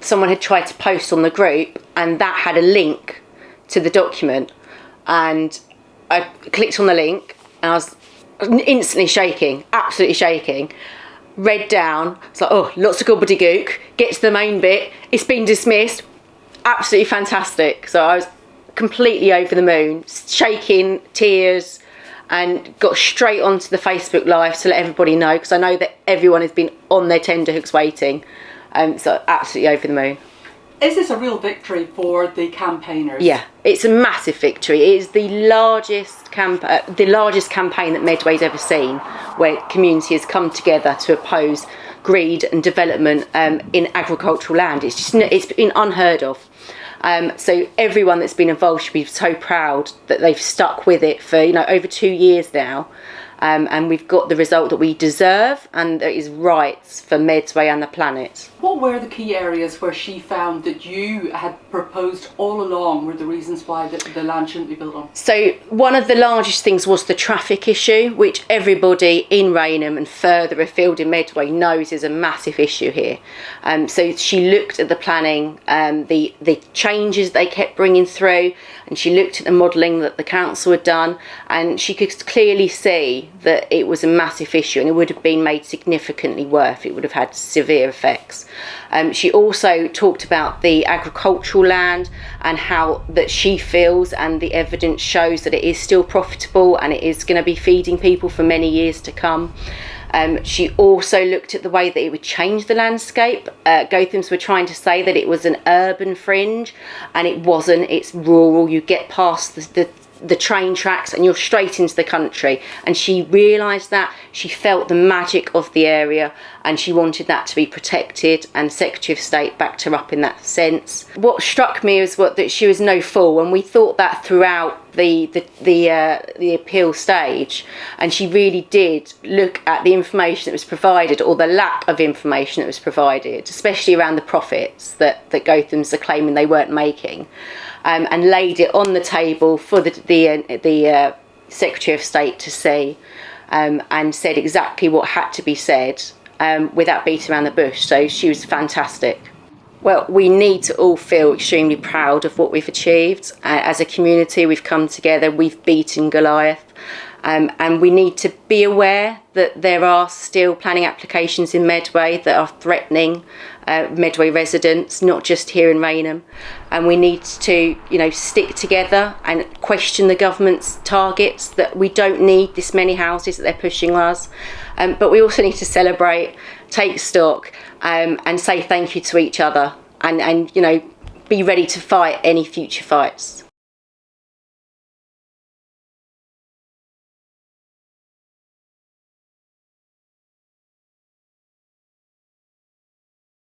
someone had tried to post on the group, and that had a link to the document, and I clicked on the link and I was instantly shaking, absolutely shaking. Read down, it's like, oh, lots of gobbledygook, get to the main bit, it's been dismissed. Absolutely fantastic. So I was completely over the moon, shaking, tears, and got straight onto the Facebook Live to let everybody know, because I know that everyone has been on their tenterhooks waiting. So absolutely over the moon. Is this a real victory for the campaigners? Yeah, it's a massive victory. It is the largest campaign that Medway's ever seen, where community has come together to oppose greed and development in agricultural land. It's been unheard of. So everyone that's been involved should be so proud that they've stuck with it for over 2 years now. And we've got the result that we deserve and that is right for Medway and the planet. What were the key areas where she found that you had proposed all along were the reasons why the land shouldn't be built on? So one of the largest things was the traffic issue, which everybody in Rainham and further afield in Medway knows is a massive issue here. So she looked at the planning, the changes they kept bringing through, and she looked at the modelling that the council had done, and she could clearly see that it was a massive issue, and it would have been made significantly worse. It would have had severe effects. She also talked about the agricultural land and how that she feels, and the evidence shows that it is still profitable and it is going to be feeding people for many years to come. She also looked at the way that it would change the landscape. Gothams were trying to say that it was an urban fringe, and it wasn't. It's rural. You get past the train tracks and you're straight into the country, and she realised that. She felt the magic of the area and she wanted that to be protected, and Secretary of State backed her up in that sense. What struck me was that she was no fool, and we thought that throughout the appeal stage, and she really did look at the information that was provided, or the lack of information that was provided, especially around the profits that Gothams are claiming they weren't making, and laid it on the table for the Secretary of State to see, and said exactly what had to be said without beating around the bush. So she was fantastic. Well, we need to all feel extremely proud of what we've achieved. As a community, we've come together, we've beaten Goliath, and we need to be aware that there are still planning applications in Medway that are threatening Medway residents, not just here in Rainham, and we need to stick together and question the government's targets, that we don't need this many houses that they're pushing us, but we also need to celebrate, take stock, and say thank you to each other, and be ready to fight any future fights.